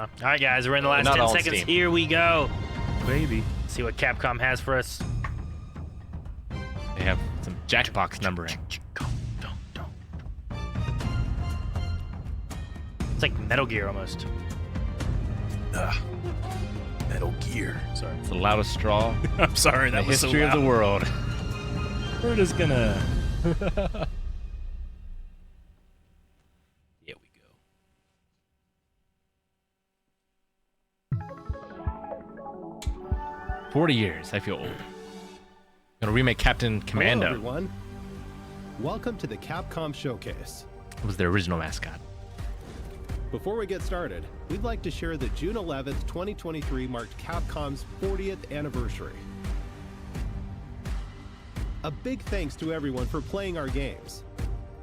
All right, guys, we're in the last Not 10 all on seconds. Steam. Here we go. Baby. See what Capcom has for us. They have some Jackbox numbering. It's like Metal Gear almost. Metal Gear. Sorry. It's the loudest straw I'm sorry, in that the was history so of the loud. world. We're just gonna... Here we go. 40 years, I feel old. Gonna remake Captain Commando. Hello, everyone. Welcome to the Capcom Showcase. It was their original mascot. Before we get started, we'd like to share that June 11th, 2023 marked Capcom's 40th anniversary. A big thanks to everyone for playing our games.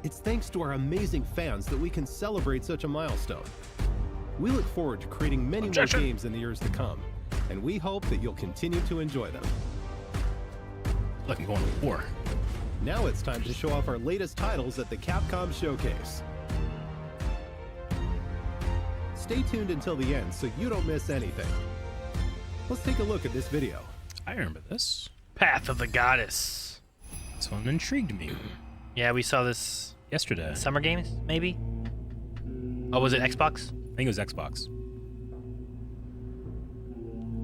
It's thanks to our amazing fans that we can celebrate such a milestone. We look forward to creating many more games in the years to come, and we hope that you'll continue to enjoy them. Like I'm going to war. Now it's time to show off our latest titles at the Capcom Showcase. Stay tuned until the end so you don't miss anything. Let's take a look at this video. I remember this. Path of the Goddess. This one intrigued me. Yeah, we saw this Yesterday. Summer Games, maybe? Oh, was it Xbox? I think it was Xbox.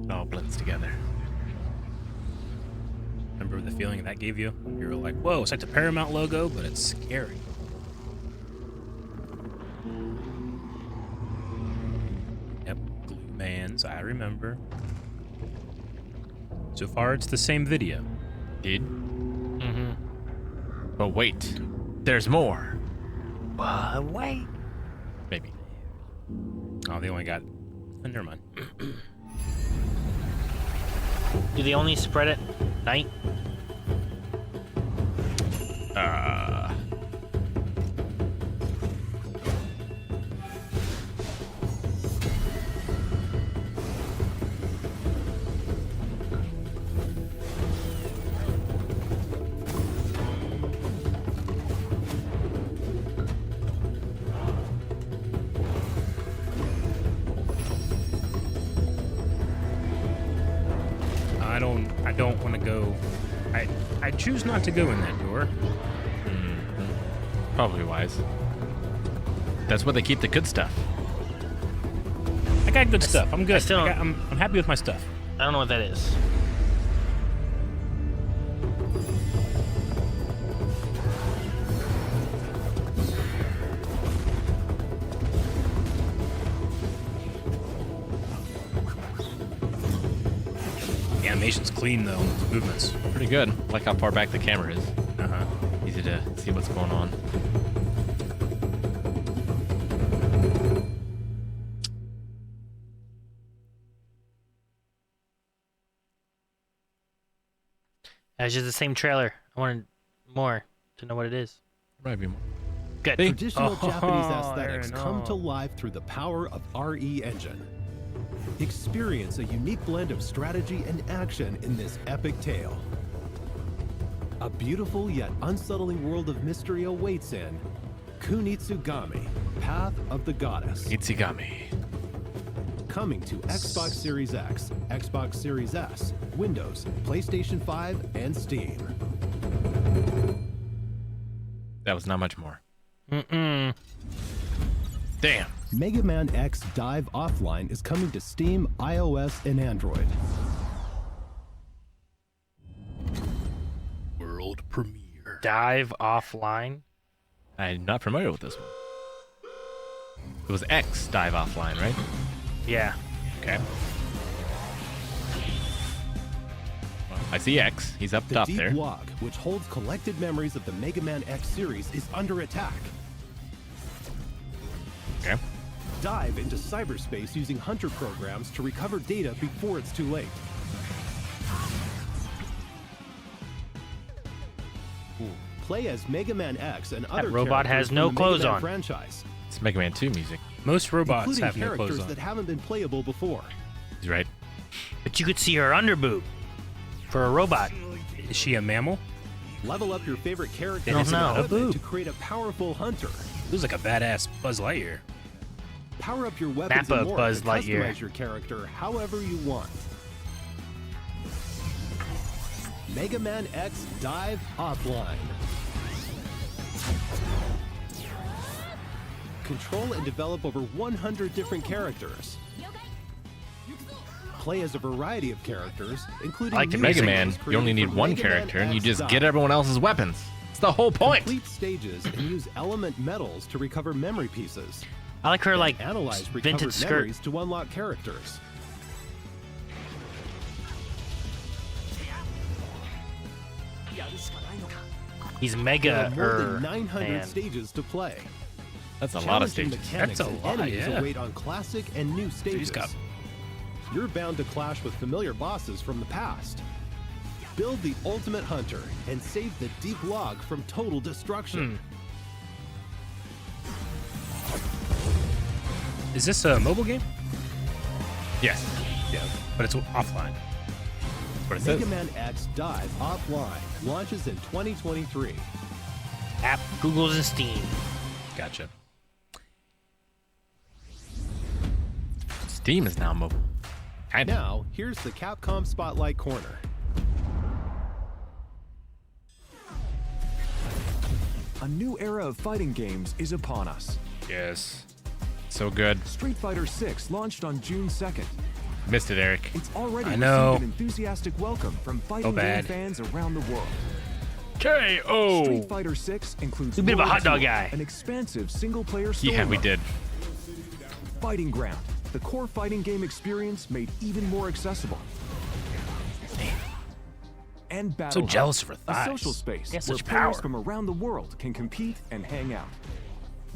It all blends together. Remember the feeling that gave you? You were like, whoa, it's like the Paramount logo, but it's scary. Yep, Glue Man's, I remember. So far, it's the same video. Did? Mm-hmm. But wait, there's more. But wait. Maybe. Oh, they only got... Oh, never mind. Do they only spread it night? I don't want to go... I choose not to go in that door. Probably wise. That's where they keep the good stuff. I got good stuff. I'm good. still don't- I'm happy with my stuff. I don't know what that is. The animation's clean, though. The movements. Pretty good. I like how far back the camera is. Uh-huh. Easy to see what's going on. It's just the same trailer. I wanted more to know what it is. Might be more. Good. Hey. Traditional Oh, Japanese I aesthetics don't come know. to life through the power of RE Engine. Experience a unique blend of strategy and action in this epic tale. A beautiful yet unsettling world of mystery awaits in Kunitsu-Gami, Path of the Goddess. Kunitsu-Gami. Coming to Xbox Series X, Xbox Series S, Windows, PlayStation 5, and Steam. That was not much more. Mm-mm. Damn. Mega Man X Dive Offline is coming to Steam, iOS, and Android. World premiere. Dive Offline. I'm not familiar with this one. It was X Dive Offline, right? Yeah. Okay. I see X. He's up The top Deep there. Log, which holds collected memories of the Mega Man X series, is under attack. Okay. Dive into cyberspace using hunter programs to recover data before it's too late. Play as Mega Man X and other robot characters has no from the clothes Mega Man on. franchise, It's Mega Man 2 music. Most robots including have no characters clothes on. that haven't been playable before. He's right. But you could see her underboob for a robot. Is she a mammal? Level up your favorite character I don't and know. equipment A boob. to create a powerful hunter. Looks like a badass Buzz Lightyear. Power up your weapons Mappa and more Buzz to Lightyear. customize your character however you want. Mega Man X Dive Offline. Control and develop over 100 different characters. Play as a variety of characters, including Like the new Mega stages Man, you created only need for one Mega Man character, and you X just Dive. get everyone else's weapons. It's the whole point. Complete stages and use element medals to recover memory pieces. I like her like Analyze vintage recovered skirt. memories to unlock characters. He's There mega are more than 900 man. stages to play. That's a lot of Challenging stages. mechanics That's a and lot, enemies yeah. await on classic and new stages. got- You're bound to clash with familiar bosses from the past. Build the ultimate hunter and save the deep log from total destruction. Is this a mobile game? Yes. Yeah, but it's offline. What it Mega says. Man X Dive Offline launches in 2023. App, Google's, and Steam. Gotcha. Steam is now mobile. Kind of. Now, here's the Capcom Spotlight Corner. A new era of fighting games is upon us. Yes. So good. Street Fighter 6 launched on June 2nd. Missed it, Eric. It's already I know. received an enthusiastic welcome from fighting game bad. fans around the world. K.O. Street Fighter 6 includes You bit of a World hot dog Tour, guy. an expansive single-player story Yeah, we mode. did. Fighting Ground, the core fighting game experience made even more accessible. And Battle Hub, jealous of her a thighs. social space He has where such players power. from around the world can compete and hang out.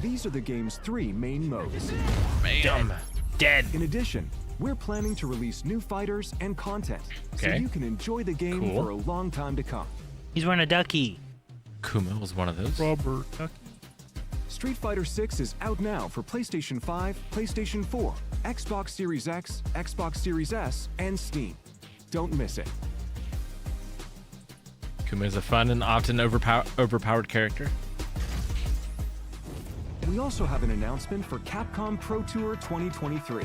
These are the game's 3 main modes. Dumb. Dead. In addition, we're planning to release new fighters and content, so Okay. you can enjoy the game Cool. for a long time to come. He's wearing a ducky. Kuma was one of those. Robert. Street Fighter 6 is out now for PlayStation 5, PlayStation 4, Xbox Series X, Xbox Series S, and Steam. Don't miss it. Kuma is a fun and often overpowered character. We also have an announcement for Capcom Pro Tour 2023.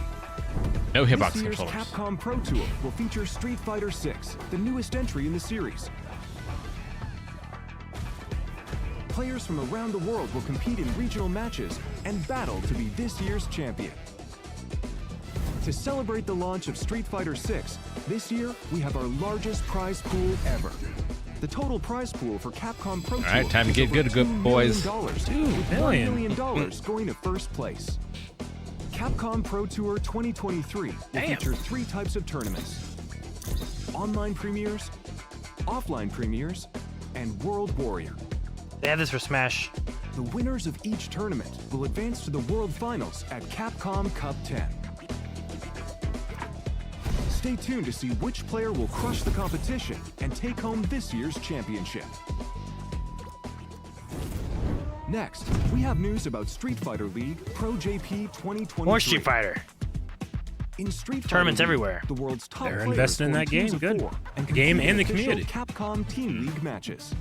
No hitbox This year's controllers. Capcom Pro Tour will feature Street Fighter 6, the newest entry in the series. Players from around the world will compete in regional matches and battle to be this year's champion. To celebrate the launch of Street Fighter 6, this year we have our largest prize pool ever. The total prize pool for Capcom Pro Tour right, time to is get over good, $2 boys. million, with $2 $1 million. million going to first place. Capcom Pro Tour 2023 will feature 3 types of tournaments: online premieres, offline premieres, and World Warrior. They have this for Smash. The winners of each tournament will advance to the World Finals at Capcom Cup 10. Stay tuned to see which player will crush the competition and take home this year's championship. Next, we have news about Street Fighter League Pro JP 2023. More Street Fighter. In Street Fighter Tournaments League, everywhere. The world's top They're players invested in form that teams game. of Good. 4 and The game compete in and the official community. Capcom Team League matches.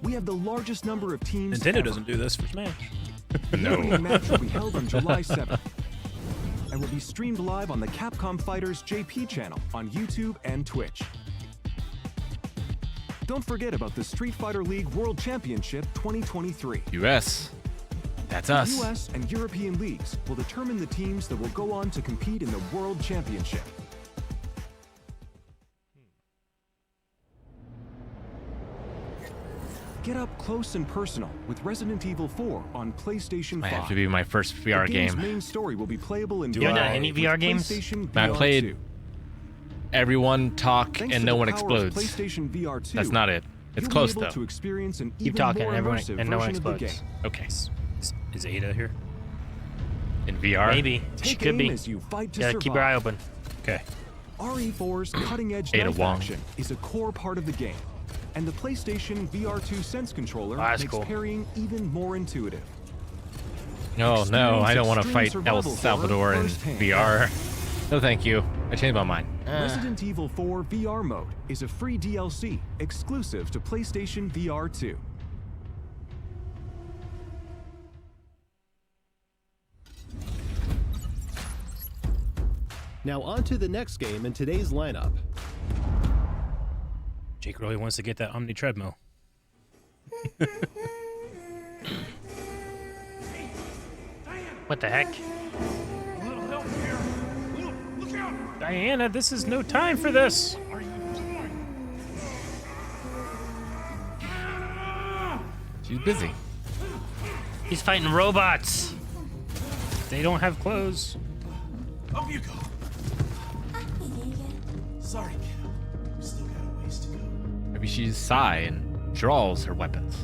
We have the largest number of teams Nintendo ever. doesn't do this for Smash. The opening match will be held on July 7th and will be streamed live on the Capcom Fighters JP channel on YouTube and Twitch. Don't forget about the Street Fighter League World Championship 2023. US. That's us. US and European leagues will determine the teams that will go on to compete in the World Championship. Get up close and personal with Resident Evil 4 on PlayStation 5. Might have to be my first VR The game's game. main story will be playable in You haven't done VR any with VR games? PlayStation I VR played 2. Everyone talk Thanks and to no the one power of explodes. PlayStation VR 2, That's not it. It's you'll close be able though. to experience an Keep even talking, more everyone, immersive and no one version of the explodes. game. Okay. Is Ada here? In VR. Maybe. She Take could aim be. as you fight to Gotta survive. keep your eye open. Okay. RE4's cutting-edge Ada knife Wong. action is a core part of the game, and the PlayStation VR2 Sense controller that's makes cool. parrying even more intuitive. Oh no, I don't want to Extreme fight El survival Salvador horror in firsthand. VR. No, thank you. I changed my mind. Resident Evil 4 VR mode is a free DLC exclusive to PlayStation VR 2. Now on to the next game in today's lineup. Jake really wants to get that Omni treadmill. What the heck? Diana, this is no time for this. She's busy. He's fighting robots. They don't have clothes. Up you go. Sorry, kiddo. Still got a ways to go. Maybe she's Sai and draws her weapons.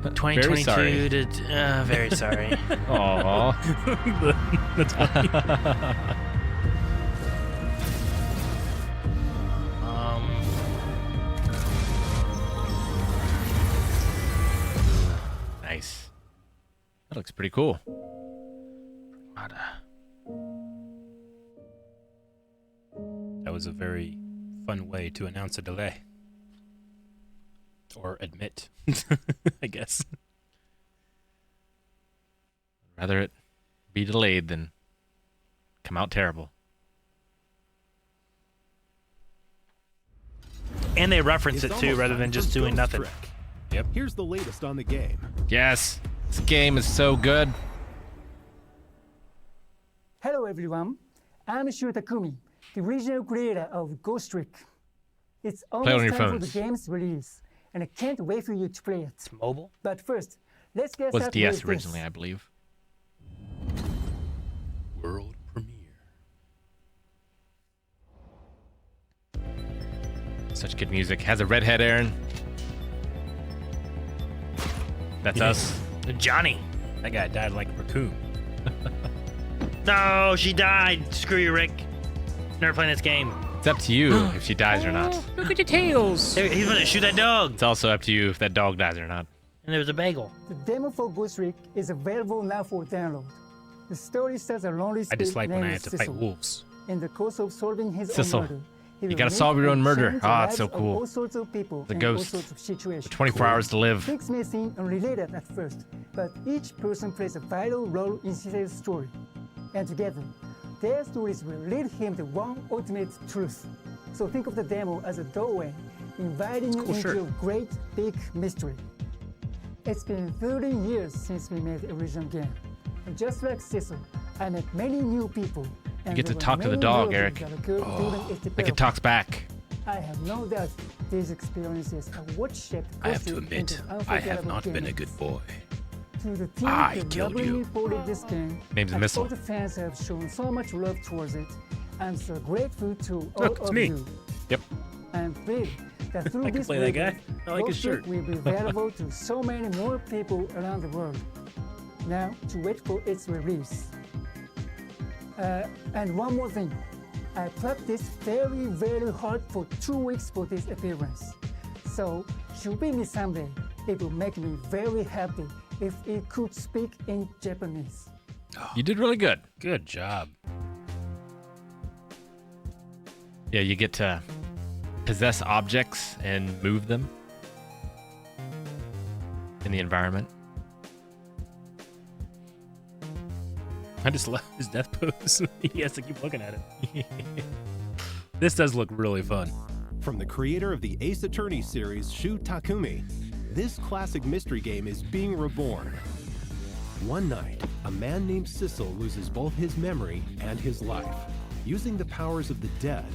But very 2022 sorry. to very sorry. Aww. That's funny. Nice. That looks pretty cool. That was a very fun way to announce a delay. Or admit, I guess. Rather it be delayed than come out terrible. And they reference It's it too, almost rather time than for just doing Ghost nothing. Trick. Yep. Here's the latest on the game. Yes, this game is so good. Hello everyone, I'm Takumi, the original creator of Ghost Trick. It's it on almost your time phones. for the game's release, and I can't wait for you to play it. It's mobile. But first, let's get Was started DS with originally, this. I believe. World premiere. Such good music. Has a redhead, Aaron. That's us. Johnny. That guy died like a raccoon. No, she died. Screw you, Rick. Never playing this game. It's up to you if she dies or not. Look at your tails. He's gonna shoot that dog. It's also up to you if that dog dies or not. And there was a bagel. The demo for Ghost Trick is available now for download. The story starts a lonely I spirit dislike when I named have to fight Cecil. wolves. In the course of solving his Cecil, own murder, he you will gotta meet solve your own and murder. change the Ah, it's so lives of cool. all sorts of people The in ghost. all sorts of situations. 24 hours to live. Things may seem unrelated at first, but each person plays a vital role in Cecil's story. And together, their stories will lead him to one ultimate truth. So think of the demo as a doorway, inviting you cool into shirt. a great big mystery. It's been 30 years since we made the original game. And just like Cecil, I met many new people. And get there to were talk to the many dog, worlds Eric. that occurred during its Like it development. talks back. I have no doubt these experiences are what shaped I have Ghost to Trick admit, into I have unforgettable not been a games. good boy. To the team I who killed lovingly you. ported this game, Name's a and missile. all the fans have shown so much love towards it. I'm so grateful to all Look, it's of me. you. Yep. I'm thrilled that through I can this play that guy. rebirth, I like his Ghost Trick shirt. will be available to so many more people around the world. Now to wait for its release. And one more thing. I practiced very, very hard for 2 weeks for this appearance. So, should we meet someday, it will make me very happy if it could speak in Japanese. You did really good. Good job. Yeah, you get to possess objects and move them in the environment. I just love his death pose. He has to keep looking at it. This does look really fun. From the creator of the Ace Attorney series, Shu Takumi, this classic mystery game is being reborn. One night, a man named Cecil loses both his memory and his life. Using the powers of the dead,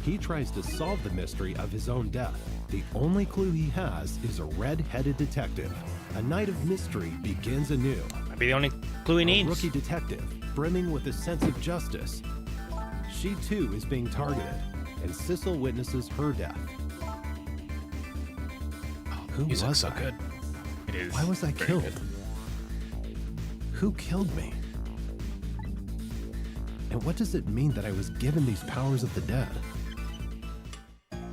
he tries to solve the mystery of his own death. The only clue he has is a red-headed detective. A night of mystery begins anew. Might be the only clue he A needs. rookie detective, brimming with a sense of justice. She too is being targeted, and Cecil witnesses her death. Who Music's was so I? good. It is. Why was I very killed? good. Who killed me? And what does it mean that I was given these powers of the dead?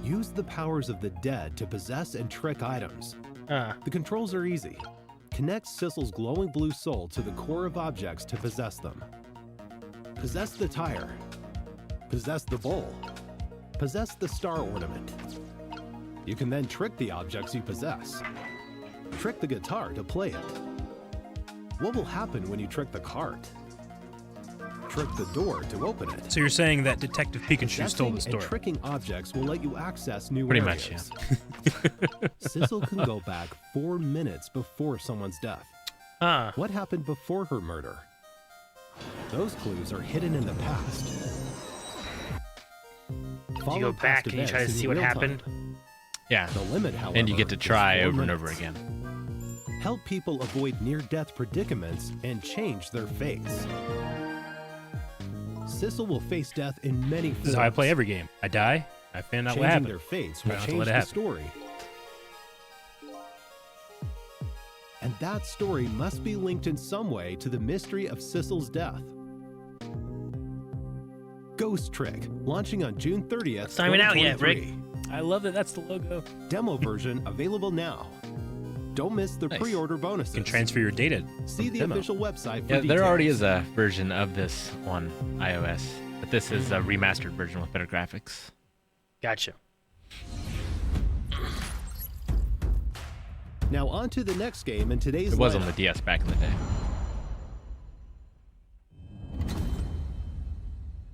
Use the powers of the dead to possess and trick items. The controls are easy. Connect Cecil's glowing blue soul to the core of objects to possess them. Possess the tire. Possess the bowl. Possess the star ornament. You can then trick the objects you possess. Trick the guitar to play it. What will happen when you trick the cart? Trick the door to open it. So you're saying that Detective Pikachu stole the Possessing and store? tricking objects will let you access new Pretty areas. much, Sissel can go back 4 minutes before someone's death. Huh. What happened before her murder? Those clues are hidden in the past. You Follow go past back and you try to events in see what real happened. time. Yeah. The limit, however, And you get to is try 4 over and minutes. over again. Help people avoid near-death predicaments and change their fates. Sissel will face death in many forms. This is how I play every game. I die, I find out what Changing happened. their fates I will don't have to change let it the happen. story. And that story must be linked in some way to the mystery of Sissel's death. Ghost Trick, launching on June 30th, It's not even out yet, Rick. 2023. I love that that's the logo. Demo version available now. Don't miss the Nice. pre-order bonuses. You can transfer your data. See the demo. official website for Yeah, details. there already is a version of this on iOS, but this is a remastered version with better graphics. Gotcha. Now on to the next game in today's It was on lineup. the DS back in the day.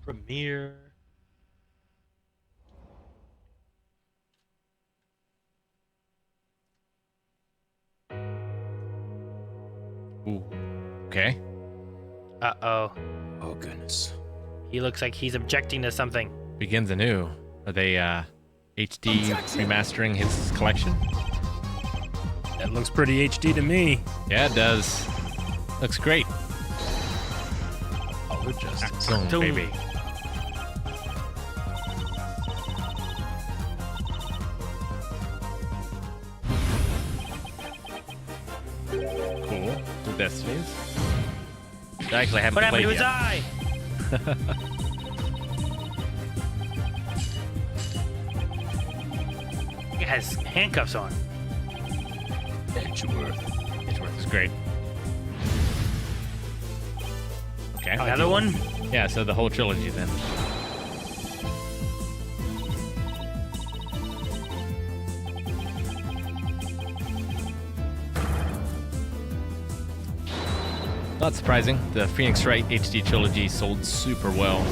Premiere. Ooh. Okay. Uh-oh. Oh goodness. He looks like he's objecting to something. Begins anew. Are they HD remastering his collection? That looks pretty HD to me. Yeah, it does. Looks great. Oh, just Boom, Boom. baby. Cool. Two Destinies. I actually haven't What happened played to his yet. eye? He has handcuffs on. Edgeworth is great. Okay. Another one? Yeah, so the whole trilogy then. Not surprising, the Phoenix Wright HD trilogy sold super well.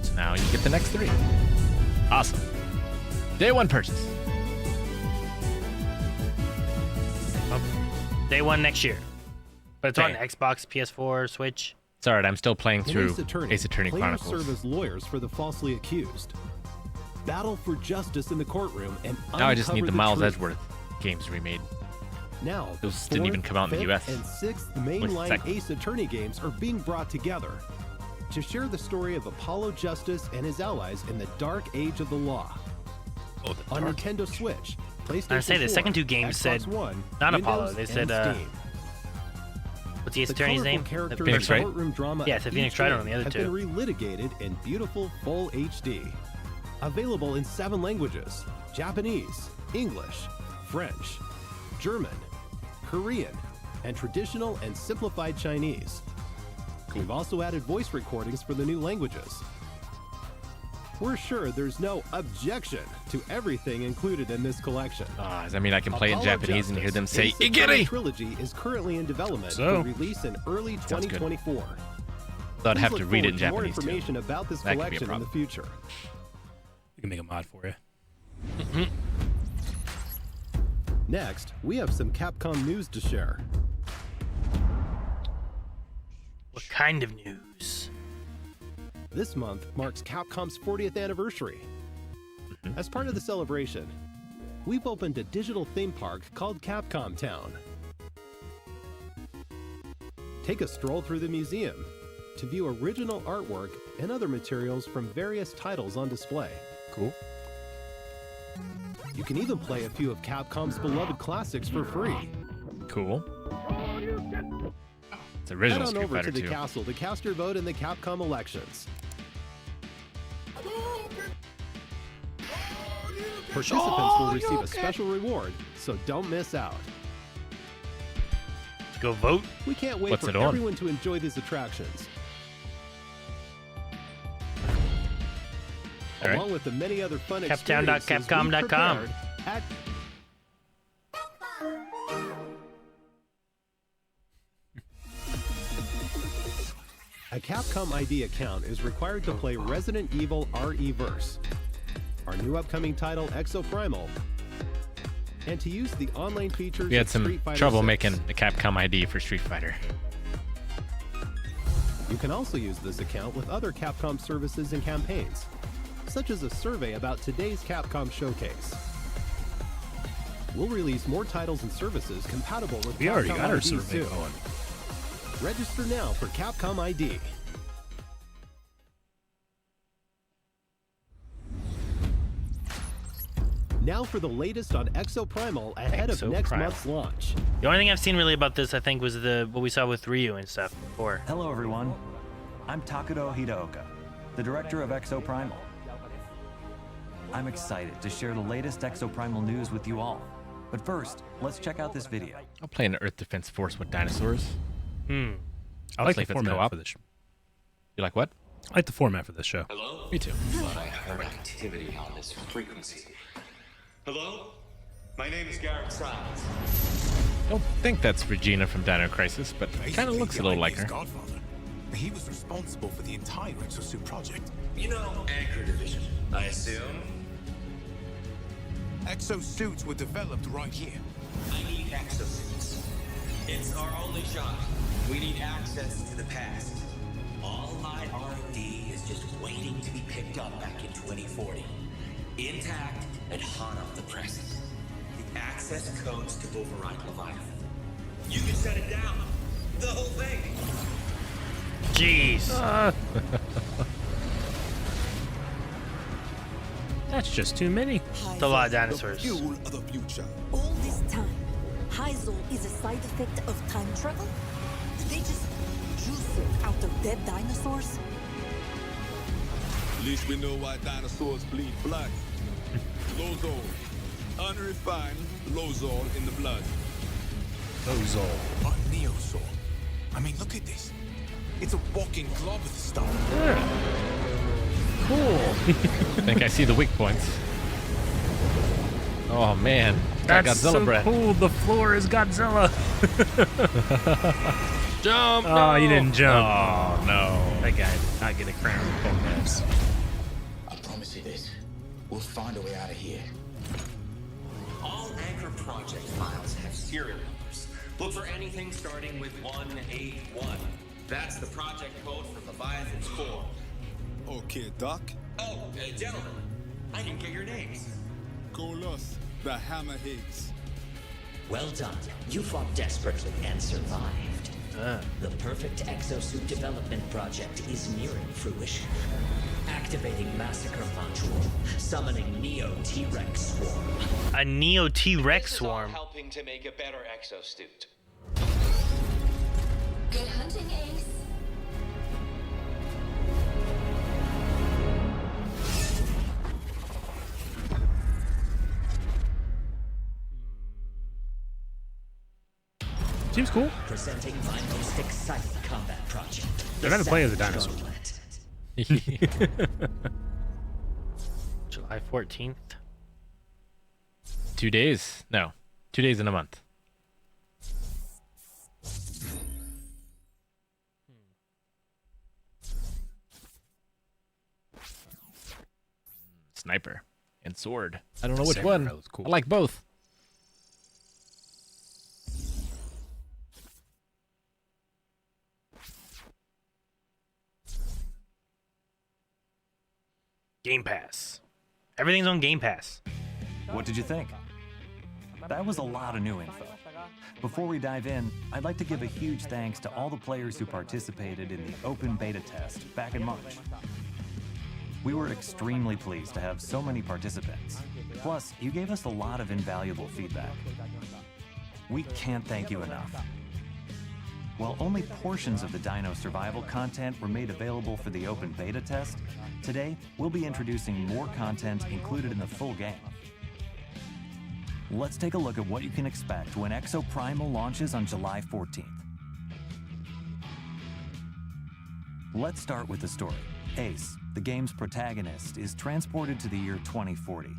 So now you get the next 3. Awesome. Day 1 purchase. Day one next year. But it's on Okay. Xbox, PS4, Switch. It's alright, I'm still playing In through Ace Attorney, players Chronicles. serve as lawyers for the falsely accused. Battle for justice in the courtroom and Now I just need uncover the the Miles truth. Edgeworth games remade. Now, Those the didn't even 4th, come out in the 5th, US. and 6th With the mainline second. Ace Attorney games are being brought together to share the story of Apollo Justice and his allies in the dark age of the law. oh, the On dark. Nintendo Switch, PlayStation I say the 4, second 2 games Xbox said One, not Windows, Apollo, they and said, Steam. What's the Ace The Attorney's colorful name? characters The Phoenix of Wright? courtroom drama Yeah, of it's the Phoenix each Wright game on the other have two. been relitigated in beautiful full HD. Available in 7 languages: Japanese, English, French, German, Korean, and traditional and simplified Chinese. We've also added voice recordings for the new languages. We're sure there's no objection to everything included in this collection. I mean, I can play in Apollo Japanese and hear them Justice, say, Ace Attorney Igiri! trilogy is currently in development So? for release in early Sounds good. 2024. So I'd Please have look to read it in forward to more Japanese too. information about this That could be a collection in the problem. future. We can make a mod for you. Next, we have some Capcom news to share. What kind of news? This month marks Capcom's 40th anniversary. As part of the celebration, we've opened a digital theme park called Capcom Town. Take a stroll through the museum to view original artwork and other materials from various titles on display. Cool. You can even play a few of Capcom's beloved classics for free. Cool. It's Head original on Street over Fighter to the 2. castle to cast your vote in the Capcom elections. Participants will receive a special reward, so don't miss out. Go vote? We can't wait What's for it on? everyone to enjoy these attractions. All right. Along with the many other fun Captown.capcom.com. experiences we've prepared at A Capcom ID account is required to play Resident Evil RE-verse, our new upcoming title Exoprimal, and to use the online features We had of some Street Fighter trouble 6. making a Capcom ID for Street Fighter. You can also use this account with other Capcom services and campaigns, such as a survey about today's Capcom Showcase. We'll release more titles and services compatible with We Capcom already got our IDs survey soon. going. Register now for Capcom ID. Now for the latest on Exoprimal ahead of next Exoprimal. month's launch. The only thing I've seen really about this, I think, was what we saw with Ryu and stuff before. Hello, everyone. I'm Takudo Hideoka, the director of Exoprimal. I'm excited to share the latest Exoprimal news with you all. But first, let's check out this video. I'll play an Earth Defense Force with dinosaurs. I like Especially the if it's format co-op. for this. You like what? I like the format for this show. Hello? Me too. But I heard activity on this frequency. Hello? My name is Garrett Siles. Don't think that's Regina from Dino Crisis, but it kind of looks a little like her. Godfather. He was responsible for the entire Exosuit project. You know, Anchor Division, I assume? Exosuits were developed right here. I need exosuits. It's our only shot. We need access to the past. All my R&D is just waiting to be picked up back in 2040. Intact and hot off the presses. The access codes to override Leviathan. You can shut it down. The whole thing. Jeez. That's just too many. It's a lot of dinosaurs. Fuel of the future. All this time, Hyzol is a side effect of time travel? Did they just juice it out of dead dinosaurs? At least we know why dinosaurs bleed blood. Lozol. Unrefined Lozol in the blood. Ozol. A Neosaur. I mean, look at this. It's a walking glove of stuff. Cool. I think I see the weak points. Oh man, it's got That's Godzilla so breath. cool. The floor is Godzilla. Jump! Oh, you didn't jump. Oh no. That guy did not get a crown. Dumbass. I promise you this. We'll find a way out of here. All Anchor project files have serial numbers. Look for anything starting with 181. That's the project code for Leviathan's core. Okay, Doc. Oh, gentlemen, I didn't get your names. Golos, the Hammerheads. Well done. You fought desperately and survived. The perfect exosuit development project is nearing fruition. Activating Massacre Module. Summoning Neo T-Rex Swarm. A Neo T-Rex This is all swarm. helping to make a better exosuit. Good hunting, Ace. Seems cool. Presenting my most exciting combat project. They're gonna play as a dinosaur. July 14th. 2 days? No, 2 days in a month. Sniper and sword. I don't know which Samurai one. looks cool. I like both. Game Pass. Everything's on Game Pass. What did you think? That was a lot of new info. Before we dive in, I'd like to give a huge thanks to all the players who participated in the open beta test back in March. We were extremely pleased to have so many participants. Plus, you gave us a lot of invaluable feedback. We can't thank you enough. While only portions of the Dino Survival content were made available for the open beta test, today we'll be introducing more content included in the full game. Let's take a look at what you can expect when Exoprimal launches on July 14th. Let's start with the story. Ace, the game's protagonist, is transported to the year 2040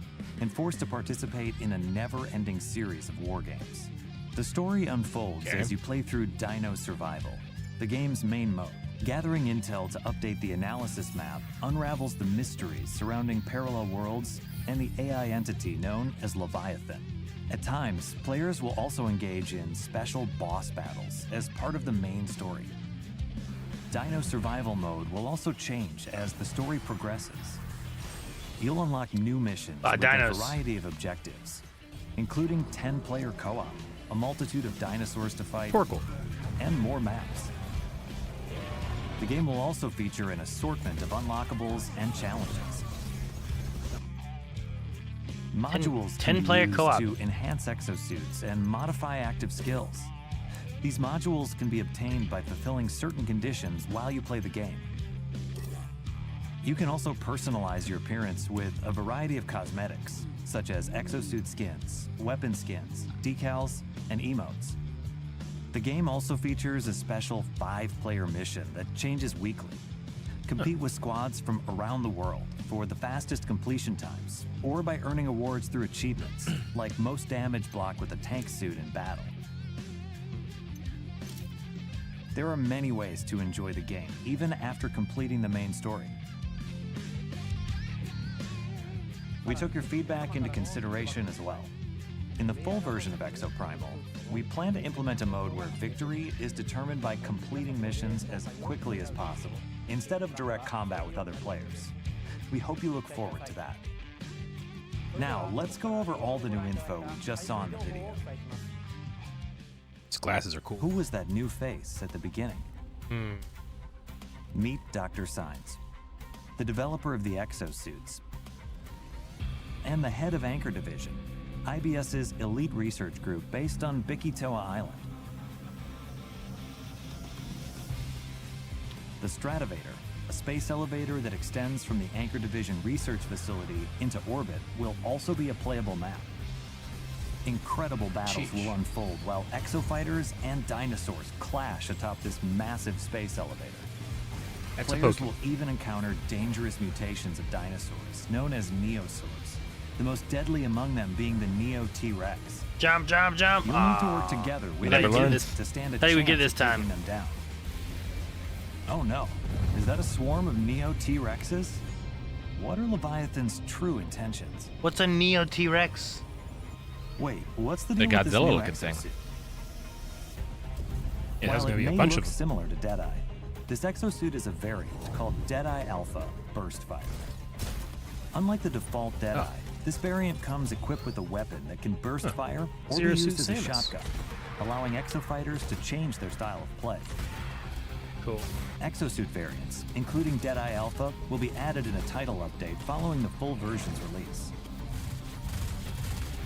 and forced to participate in a never-ending series of war games. The story unfolds as you play through Dino Survival, the game's main mode, Gathering intel to update the analysis map unravels the mysteries surrounding parallel worlds and the AI entity known as Leviathan. At times, players will also engage in special boss battles as part of the main story. Dino Survival Mode will also change as the story progresses. You'll unlock new missions with a variety of objectives, including 10-player co-op, a multitude of dinosaurs to fight, and more maps. The game will also feature an assortment of unlockables and challenges. Modules can be 10-player used co-op to enhance exosuits and modify active skills. These modules can be obtained by fulfilling certain conditions while you play the game. You can also personalize your appearance with a variety of cosmetics, such as exosuit skins, weapon skins, decals, and emotes. The game also features a special 5-player mission that changes weekly. Compete with squads from around the world for the fastest completion times, or by earning awards through achievements, like most damage block with a tank suit in battle. There are many ways to enjoy the game, even after completing the main story. We took your feedback into consideration as well. In the full version of Exoprimal, we plan to implement a mode where victory is determined by completing missions as quickly as possible, instead of direct combat with other players. We hope you look forward to that. Now, let's go over all the new info we just saw in the video. His glasses are cool. Who was that new face at the beginning? Meet Dr. Signs, the developer of the exosuits, and the head of Anchor Division, IBS's elite research group based on Bikitoa Island. The Stratovator, a space elevator that extends from the Anchor Division research facility into orbit, will also be a playable map. Incredible battles will unfold while exofighters and dinosaurs clash atop this massive space elevator. Players will even encounter dangerous mutations of dinosaurs, known as neosaurs, the most deadly among them being the Neo T-Rex. Jump, jump, jump! You'll need to work together with to stand a How do we get chance this of time? taking them down. Oh no, is that a swarm of Neo T-Rexes? What are Leviathan's true intentions? What's a Neo T-Rex? Wait, what's the The deal with this new Godzilla-looking thing. exosuit? Yeah, there's While gonna be it a may bunch look of them. similar to Deadeye, this exosuit is a variant called Deadeye Alpha Burst Fighter. Unlike the default Deadeye, this variant comes equipped with a weapon that can burst fire or be Zero used Suit as a Samus. shotgun, allowing exofighters to change their style of play. Cool. Exosuit variants, including Deadeye Alpha, will be added in a title update following the full version's release.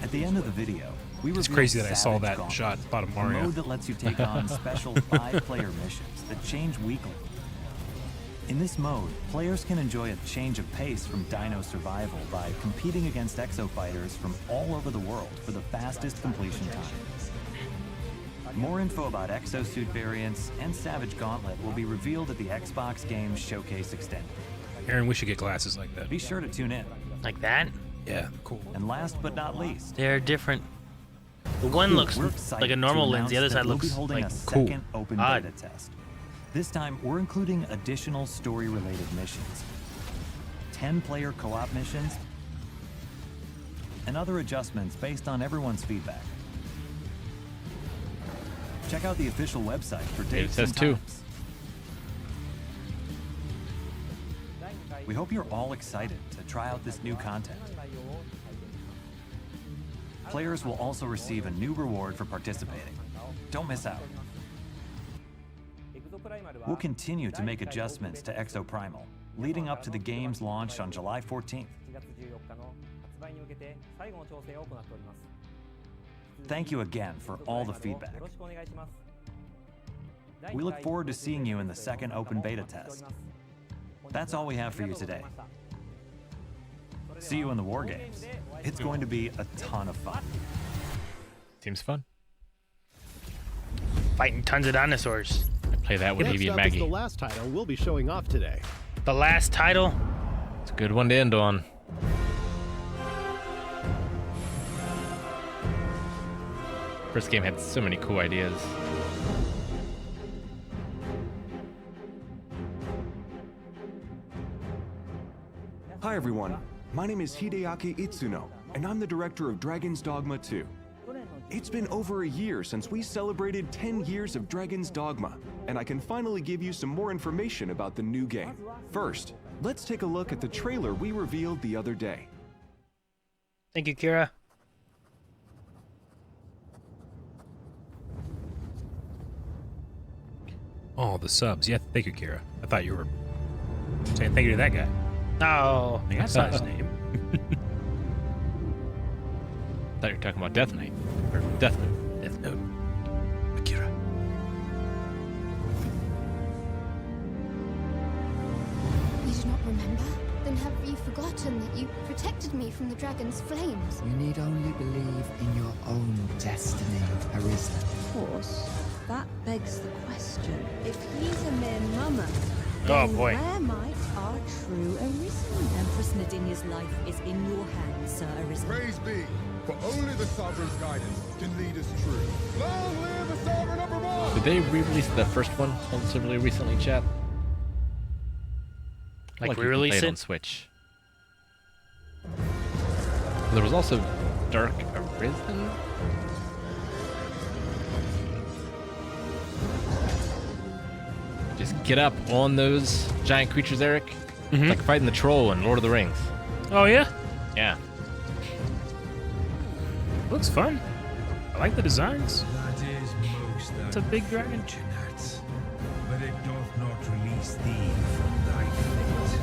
At the end of the video, we It's revealed crazy that I saw Savage that Gauntlet, shot at the bottom of a Mario. mode that lets you take on special 5-player missions that change weekly. In this mode, players can enjoy a change of pace from Dino Survival by competing against exofighters from all over the world for the fastest completion time. More info about exosuit variants and Savage Gauntlet will be revealed at the Xbox Games Showcase Extended. Aaron, we should get glasses like that. Be sure to tune in. Like that? Yeah, cool. And last but not least, They're different. The one looks we're like excited a normal to lens. The other announce that side we'll be looks holding like a cool. second open odd. beta test. This time, we're including additional story-related missions, 10-player co-op missions, and other adjustments based on everyone's feedback. Check out the official website for dates and test two. times. We hope you're all excited to try out this new content. Players will also receive a new reward for participating. Don't miss out. We'll continue to make adjustments to Exoprimal, leading up to the game's launch on July 14th. Thank you again for all the feedback. We look forward to seeing you in the second open beta test. That's all we have for you today. See you in the War Games. It's going to be a ton of fun. Seems fun. Fighting tons of dinosaurs. I play that with Next Evie and up is Maggie. the last title we'll be showing off today. The last title? It's a good one to end on. First game had so many cool ideas. Hi everyone, my name is Hideaki Itsuno, and I'm the director of Dragon's Dogma 2. It's been over a year since we celebrated 10 years of Dragon's Dogma, and I can finally give you some more information about the new game. First, let's take a look at the trailer we revealed the other day. Thank you, Kira. Oh, the subs. Yeah, thank you, Kira. I thought you were saying thank you to that guy. Oh. I think I saw his name. Thought you were talking about Death Knight. Or Death Note. Death Note. Akira. You do not remember? Then have you forgotten that you protected me from the dragon's flames? You need only believe in your own destiny, Arisen. Of course. That begs the question. If he's a mere mummer, Oh, then boy. where might our true Arisen? Empress Nadinia's life is in your hands, Sir Arisen. Praise be, for only the Sovereign's guidance can lead us true. Long live the Sovereign Upper One! Did they re-release the first one relatively recently, chat? Like you can re-release play it it? on Switch. There was also Dark Arisen. Just get up on those giant creatures, Eric. It's like fighting the troll in Lord of the Rings. Oh, yeah? Yeah. Looks fun. I like the designs. That is most It's a big dragon. unfortunate, but it doth not release thee from thy fate.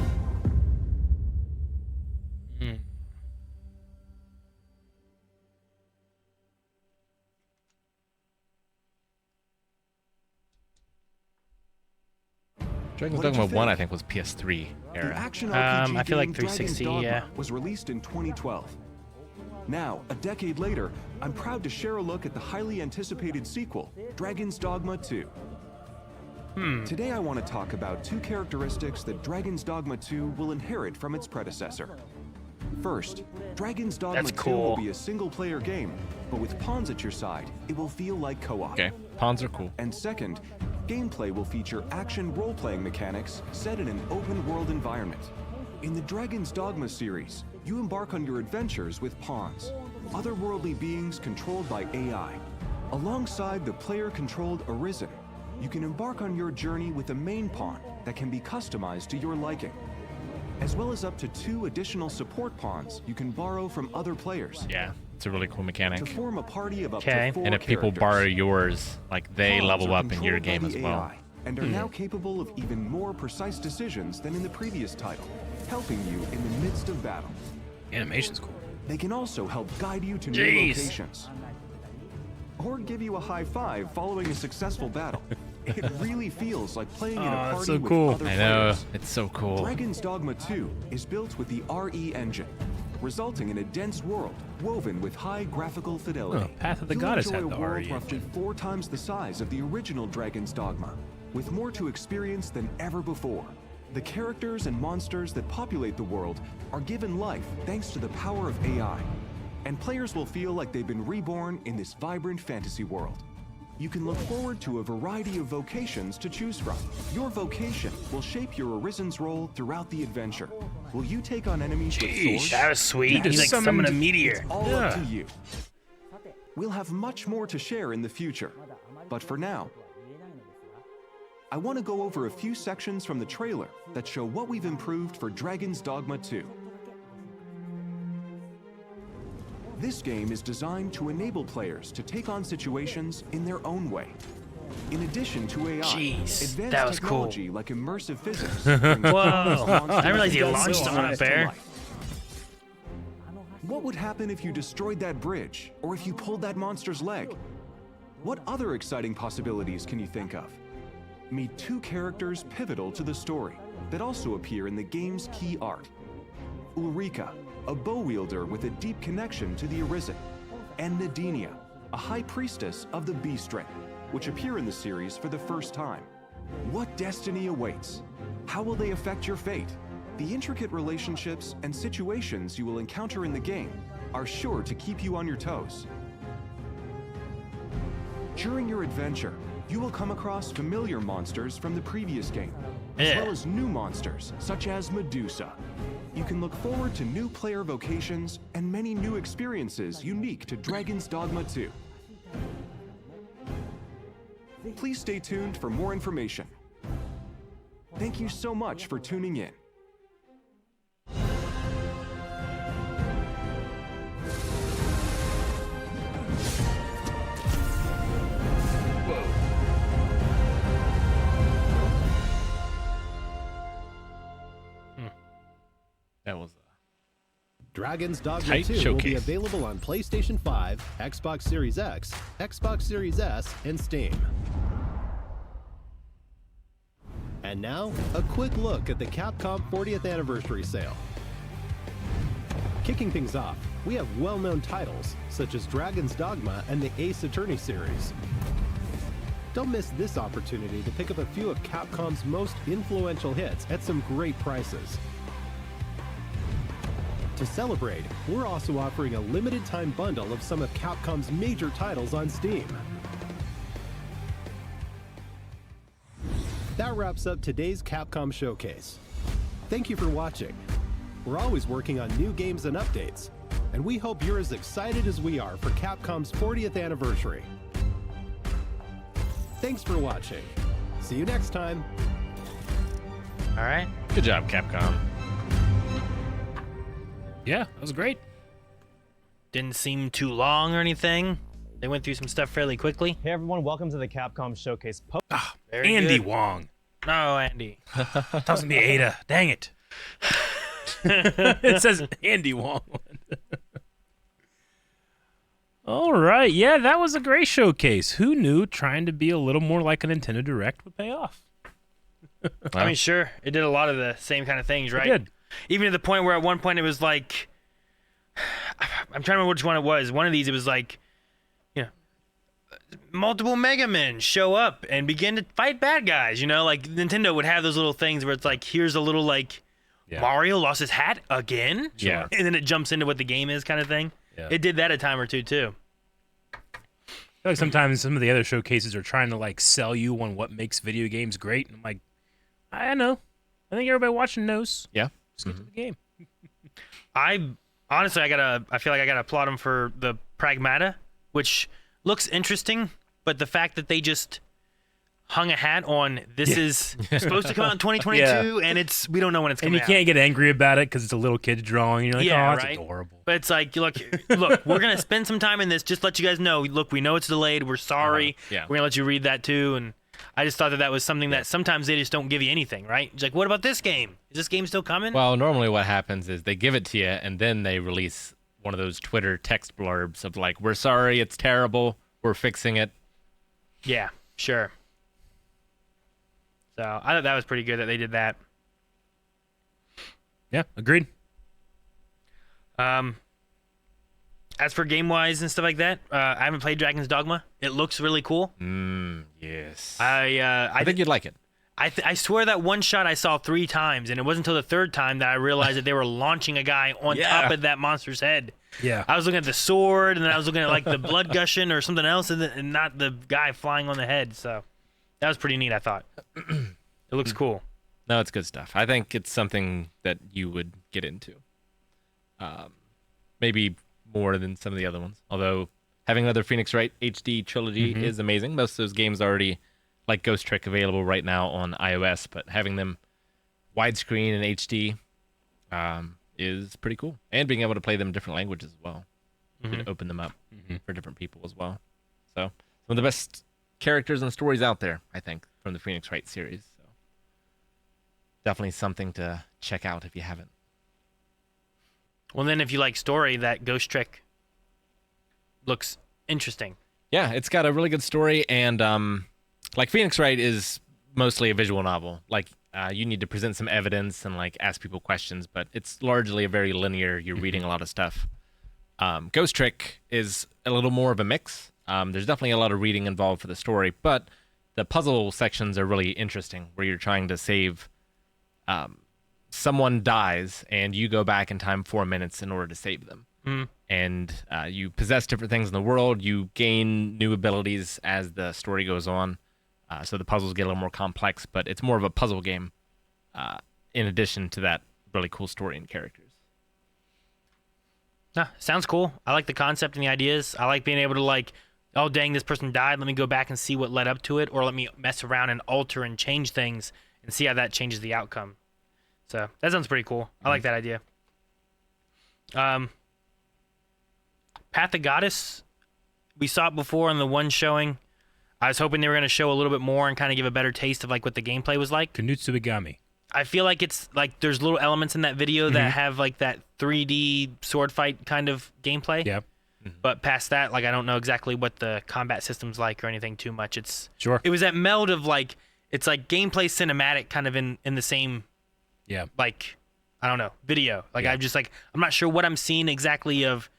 Dragon's What did Dogma you 1, I think? think, was PS3 The era. action RPG I feel like game 360, Dragon's Dogma yeah. was released in 2012. Now, a decade later, I'm proud to share a look at the highly anticipated sequel, Dragon's Dogma 2. Today I want to talk about two characteristics that Dragon's Dogma 2 will inherit from its predecessor. First, Dragon's Dogma That's 2 cool. will be a single-player game, but with pawns at your side, it will feel like co-op. Okay, pawns are cool. And second, gameplay will feature action role-playing mechanics set in an open-world environment. In the Dragon's Dogma series, you embark on your adventures with pawns, otherworldly beings controlled by AI. Alongside the player-controlled Arisen, you can embark on your journey with a main pawn that can be customized to your liking, as well as up to 2 additional support pawns you can borrow from other players. Yeah, it's a really cool mechanic. To form a party of up Okay. to 4 And if people characters. borrow yours, like they Pawns level are up in your controlled by game the as well. AI, and are now capable of even more precise decisions than in the previous title, helping you in the midst of battle. Animation's cool. They can also help guide you to new Jeez. locations, or give you a high five following a successful battle. It really feels like playing in a Oh, party that's so with cool. other I know, players. it's so cool. Dragon's Dogma 2 is built with the RE engine, resulting in a dense world woven with high graphical fidelity. Oh, Path of the You'll Goddess enjoy had a the world RE roughly 4 times the size of the original Dragon's Dogma, with more to experience than ever before. The characters and monsters that populate the world are given life thanks to the power of AI, and players will feel like they've been reborn in this vibrant fantasy world. You can look forward to a variety of vocations to choose from. Your vocation will shape your Arisen's role throughout the adventure. Will you take on enemies with swords? That was sweet. You He like just summoned a summoned- meteor. It's all Yeah. up to you. We'll have much more to share in the future, but for now, I want to go over a few sections from the trailer that show what we've improved for Dragon's Dogma 2. This game is designed to enable players to take on situations in their own way. In addition to AI, Jeez, advanced that was cool. technology like immersive physics. Whoa, I realized he launched on up there. What would happen if you destroyed that bridge, or if you pulled that monster's leg? What other exciting possibilities can you think of? Meet 2 characters pivotal to the story that also appear in the game's key art. Ulrika, a bow wielder with a deep connection to the Arisen, and Nadinia, a high priestess of the Beast Ring, which appear in the series for the first time. What destiny awaits? How will they affect your fate? The intricate relationships and situations you will encounter in the game are sure to keep you on your toes. During your adventure, you will come across familiar monsters from the previous game, as well as new monsters such as Medusa. you can look forward to new player vocations and many new experiences unique to Dragon's Dogma 2. Please stay tuned for more information. Thank you so much for tuning in. That was Dragon's Dogma tight 2 will be showcase. available on PlayStation 5, Xbox Series X, Xbox Series S, and Steam. And now, a quick look at the Capcom 40th Anniversary Sale. Kicking things off, we have well-known titles, such as Dragon's Dogma and the Ace Attorney series. Don't miss this opportunity to pick up a few of Capcom's most influential hits at some great prices. To celebrate, we're also offering a limited-time bundle of some of Capcom's major titles on Steam. That wraps up today's Capcom Showcase. Thank you for watching. We're always working on new games and updates, and we hope you're as excited as we are for Capcom's 40th anniversary. Thanks for watching. See you next time. All right. Good job, Capcom. Yeah, that was great. Didn't seem too long or anything. They went through some stuff fairly quickly. Hey everyone, welcome to the Capcom Showcase. Very Andy good. Wong. No, Andy. That was gonna be Ada. Dang it. It says Andy Wong. All right, yeah, that was a great showcase. Who knew trying to be a little more like a Nintendo Direct would pay off? I mean, sure, it did a lot of the same kind of things, right? It did. Even to the point where at one point it was like, I'm trying to remember which one it was. One of these, it was like, you know, multiple Mega Men show up and begin to fight bad guys. You know, like Nintendo would have those little things where it's like, here's a little like, Mario lost his hat again? Yeah. And then it jumps into what the game is kind of thing. Yeah. It did that a time or two, too. I feel like sometimes some of the other showcases are trying to like sell you on what makes video games great. And I'm like, I know. I think everybody watching knows. Yeah. Just get to the game. I honestly, I feel like I gotta applaud them for the Pragmata, which looks interesting, but the fact that they just hung a hat on this is supposed to come out in 2022, and we don't know when it's And coming you out. can't get angry about it because it's a little kid drawing. You're like, Yeah, oh, that's right. adorable. But it's like, look, we're gonna spend some time in this. Just let you guys know. Look, we know it's delayed. We're sorry. Yeah. We're gonna let you read that too. And I just thought that was something that sometimes they just don't give you anything, right? It's like, what about this game? Is this game still coming? Well, normally what happens is they give it to you, and then they release one of those Twitter text blurbs of like, we're sorry, it's terrible, we're fixing it. Yeah, sure. So I thought that was pretty good that they did that. Yeah, agreed. As for game-wise and stuff like that, I haven't played Dragon's Dogma. It looks really cool. Yes. I think you'd like it. I swear that one shot I saw 3 times, and it wasn't until the 3rd time that I realized that they were launching a guy on top of that monster's head. Yeah. I was looking at the sword, and then I was looking at like the blood gushing or something else, and not the guy flying on the head. So that was pretty neat, I thought. It looks cool. No, it's good stuff. I think it's something that you would get into. Maybe more than some of the other ones. Although having another Phoenix Wright HD trilogy is amazing. Most of those games are already, like Ghost Trick, available right now on iOS, but having them widescreen and HD is pretty cool. And being able to play them in different languages as well. To open them up for different people as well. So some of the best characters and stories out there, I think, from the Phoenix Wright series. So definitely something to check out if you haven't. Well, then if you like story, that Ghost Trick looks interesting. Yeah, it's got a really good story, and like Phoenix Wright is mostly a visual novel. Like you need to present some evidence and like ask people questions, but it's largely a very linear. You're reading a lot of stuff. Ghost Trick is a little more of a mix. There's definitely a lot of reading involved for the story, but the puzzle sections are really interesting, where you're trying to save. Someone dies, and you go back in time 4 minutes in order to save them. And you possess different things in the world. You gain new abilities as the story goes on. So the puzzles get a little more complex, but it's more of a puzzle game in addition to that really cool story and characters. Sounds cool. I like the concept and the ideas. I like being able to like, oh dang, this person died. Let me go back and see what led up to it, or let me mess around and alter and change things and see how that changes the outcome. So that sounds pretty cool. I like that idea. Path of Goddess, we saw it before in the one showing. I was hoping they were going to show a little bit more and kind of give a better taste of like what the gameplay was like. Kunitsu-Gami. I feel like it's like there's little elements in that video that have like that 3D sword fight kind of gameplay. Yeah. But past that, like I don't know exactly what the combat system's like or anything too much. Sure. It was that meld of like it's like gameplay cinematic kind of in the same like I don't know, video. Like I'm just like I'm not sure what I'm seeing exactly of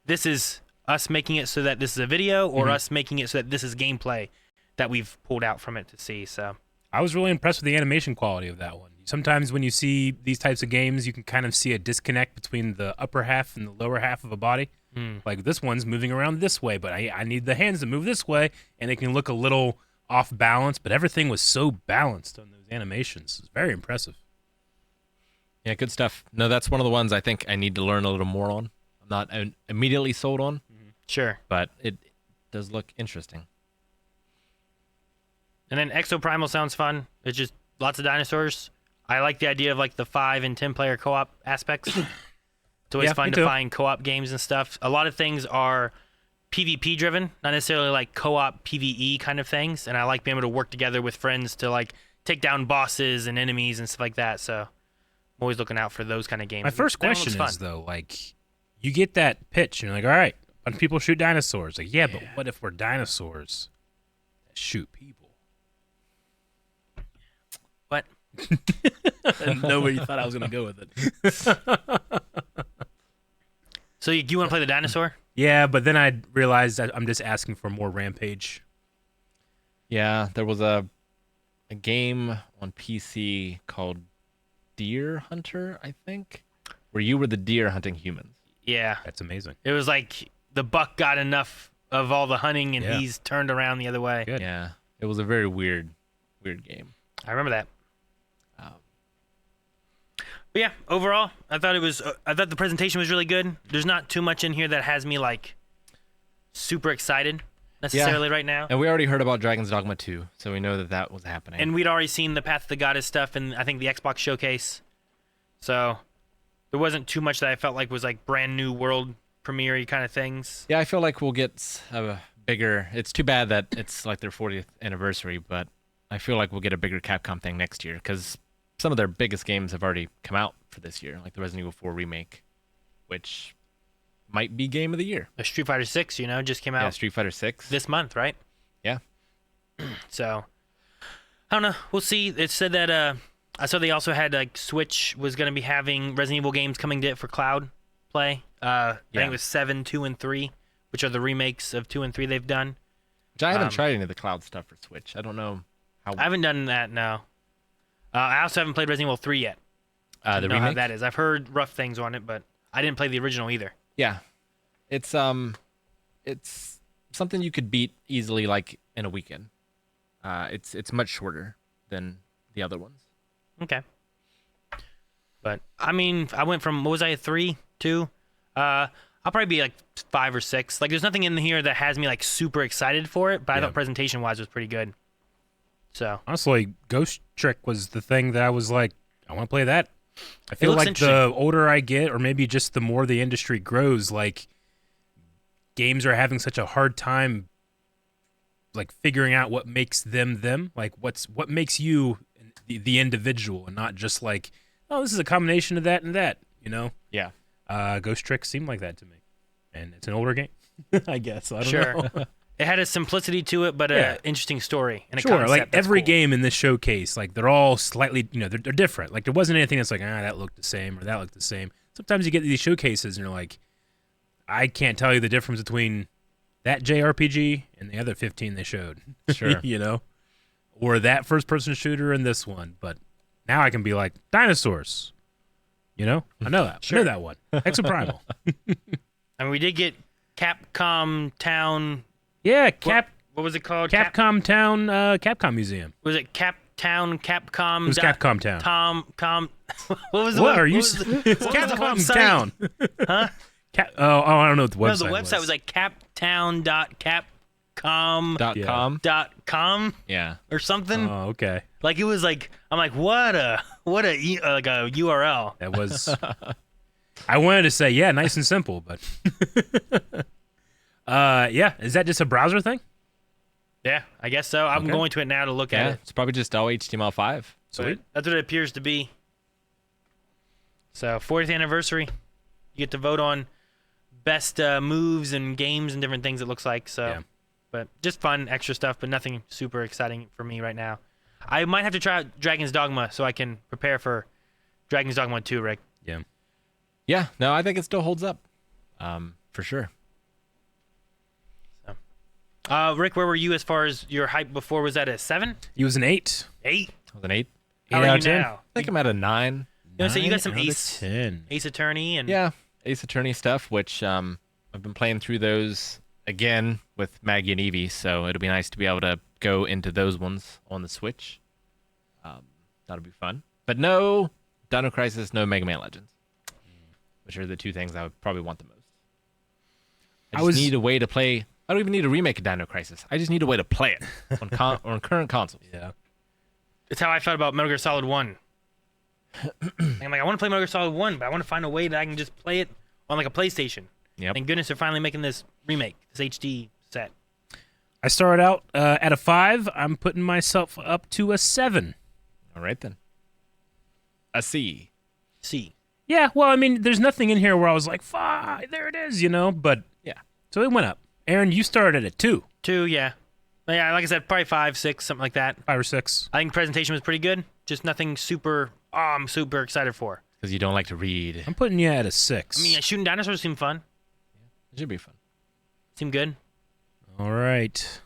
this is us making it so that this is a video or us making it so that this is gameplay that we've pulled out from it to see. So I was really impressed with the animation quality of that one. Sometimes when you see these types of games, you can kind of see a disconnect between the upper half and the lower half of a body. Like this one's moving around this way, but I need the hands to move this way, and it can look a little off balance, but everything was so balanced on those animations. It's very impressive. Yeah, good stuff. No, that's one of the ones I think I need to learn a little more on. I'm not immediately sold on. Sure. But it does look interesting. And then Exoprimal sounds fun. It's just lots of dinosaurs. I like the idea of like the 5 and 10 player co-op aspects. It's always fun to find co-op games and stuff. A lot of things are PvP driven, not necessarily like co-op PvE kind of things. And I like being able to work together with friends to like take down bosses and enemies and stuff like that. So I'm always looking out for those kind of games. My first question is though, like you get that pitch and you're like, all right, a bunch of people shoot dinosaurs. Like, yeah, but what if we're dinosaurs that shoot people? What? Nobody thought I was going to go with it. So you want to play the dinosaur? Yeah, but then I realized that I'm just asking for more rampage. Yeah, there was a game on PC called Deer Hunter, I think, where you were the deer hunting humans. Yeah. That's amazing. It was like the buck got enough of all the hunting and he's turned around the other way. Good. Yeah, it was a very weird game. I remember that. But yeah, overall, I thought the presentation was really good. There's not too much in here that has me like super excited necessarily right now. And we already heard about Dragon's Dogma 2, so we know that was happening. And we'd already seen the Path of the Goddess stuff and I think the Xbox Showcase. So there wasn't too much that I felt like was like brand new world premiere kind of things. Yeah, I feel like we'll get a bigger. It's too bad that it's like their 40th anniversary, but I feel like we'll get a bigger Capcom thing next year because some of their biggest games have already come out for this year, like the Resident Evil 4 remake, which might be game of the year. The Street Fighter 6, just came out. Yeah, Street Fighter 6 this month, right? Yeah. So I don't know. We'll see. It said that I saw they also had like Switch was going to be having Resident Evil games coming to it for cloud play. I think it was 7, 2, and 3, which are the remakes of 2 and 3 they've done. Which I haven't tried any of the cloud stuff for Switch. I don't know how. I haven't done that, no. I also haven't played Resident Evil 3 yet. The know remake? how that is. I've heard rough things on it, but I didn't play the original either. Yeah, it's something you could beat easily, like in a weekend. It's much shorter than the other ones. Okay. But I mean, I went from what was I 3, 2? I'll probably be like 5 or 6. Like, there's nothing in here that has me like super excited for it, but I thought presentation wise was pretty good. So honestly, Ghost Trick was the thing that I was like, I want to play that. I feel like the older I get, or maybe just the more the industry grows, like games are having such a hard time like figuring out what makes them them. Like what makes you the individual, and not just like, oh, this is a combination of that and that. Yeah. Ghost Trick seemed like that to me, and it's an older game, I guess. I don't know. It had a simplicity to it, but an interesting story and a sure, concept. like that's every cool. game game in this showcase, like they're all slightly, they're different. Like there wasn't anything that's like, that looked the same or that looked the same. Sometimes you get these showcases and you're like, I can't tell you the difference between that JRPG and the other 15 they showed. Sure. Or that first-person shooter and this one. But now I can be like, dinosaurs. I know that. Sure. I know that one. Exoprimal. I mean, we did get Capcom Town. Yeah, what was it called? Capcom Town, Capcom Museum. Was it Town Capcom. It was Capcom Town. What was what are you? It's Capcom Town. Huh? I don't know what the website. No, the website was like captown.capcom.com. Yeah. Or something. Oh, okay. Like it was like I'm like what a like a URL. That was. I wanted to say nice and simple, but. Yeah. Is that just a browser thing? Yeah, I guess so. I'm going to it now to look at it. It's probably just all HTML5. Sweet. That's what it appears to be. So 40th anniversary. You get to vote on best moves and games and different things. It looks like so, but just fun extra stuff, but nothing super exciting for me right now. I might have to try out Dragon's Dogma so I can prepare for Dragon's Dogma 2, Rick. Yeah. Yeah. No, I think it still holds up. For sure. Rick, where were you as far as your hype before? Was that a 7? He was an 8. 8? I was an 8. How are you now? I think I'm at a 9. So you got some 10. Ace Attorney and Ace Attorney stuff, which I've been playing through those again with Maggie and Evie, so it'll be nice to be able to go into those ones on the Switch. That'll be fun. But no Dino Crisis, no Mega Man Legends, which are the two things I would probably want the most. I just need a way to play. I don't even need a remake of Dino Crisis. I just need a way to play it on current consoles. Yeah. It's how I felt about Metal Gear Solid 1. I'm like, I want to play Metal Gear Solid 1, but I want to find a way that I can just play it on like a PlayStation. Yep. Thank goodness they're finally making this remake, this HD set. I started out at a 5. I'm putting myself up to a 7. All right, then. A C. C. Yeah, well, I mean, there's nothing in here where I was like, 5, there it is, but yeah. So it went up. Aaron, you started at 2. 2, yeah. Yeah, like I said, probably 5, 6, something like that. 5 or 6. I think presentation was pretty good. Just nothing super, I'm super excited for. Because you don't like to read. I'm putting you at a 6. I mean, shooting dinosaurs seemed fun. It should be fun. Seemed good. All right.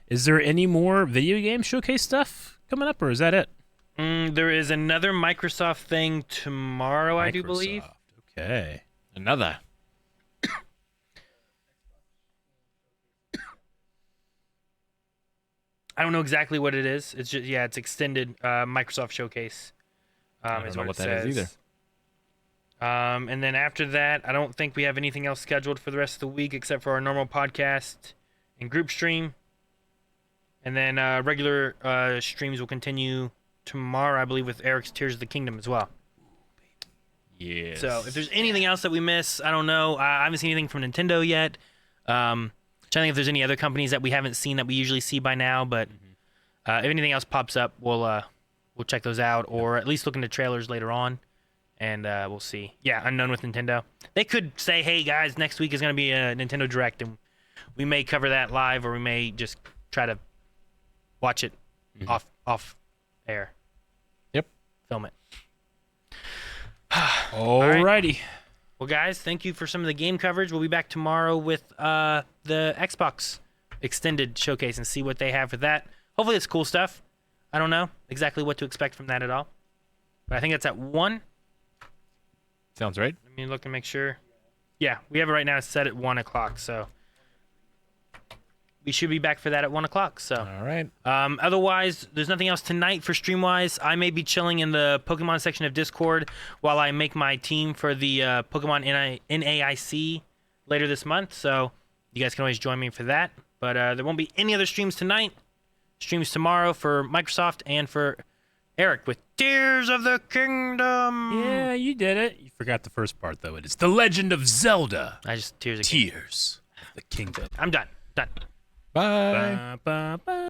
Is there any more video game showcase stuff coming up, or is that it? There is another Microsoft thing tomorrow, I do believe. Okay. Another. I don't know exactly what it is. It's just it's extended Microsoft Showcase. I don't know what that is either. And then after that, I don't think we have anything else scheduled for the rest of the week except for our normal podcast and group stream. And then regular streams will continue tomorrow, I believe, with Eric's Tears of the Kingdom as well. Yes. So if there's anything else that we miss, I don't know. I haven't seen anything from Nintendo yet. Trying to think if there's any other companies that we haven't seen that we usually see by now. But if anything else pops up, we'll check those out, or at least look into trailers later on, and we'll see. Yeah, unknown with Nintendo. They could say, "Hey guys, next week is going to be a Nintendo Direct," and we may cover that live, or we may just try to watch it off air. Yep. Film it. Alrighty. Well, guys, thank you for some of the game coverage. We'll be back tomorrow with the Xbox extended showcase and see what they have for that. Hopefully it's cool stuff. I don't know exactly what to expect from that at all. But I think it's at 1. Sounds right. Let me look and make sure. Yeah, we have it right now set at 1 o'clock, so we should be back for that at 1 o'clock. So, all right. Otherwise, there's nothing else tonight for Streamwise. I may be chilling in the Pokemon section of Discord while I make my team for the Pokemon NAIC later this month. So you guys can always join me for that. But there won't be any other streams tonight. Streams tomorrow for Microsoft and for Eric with Tears of the Kingdom. Yeah, you did it. You forgot the first part, though. It is The Legend of Zelda. Tears of the Kingdom. I'm done. Bye. Ba, ba, ba.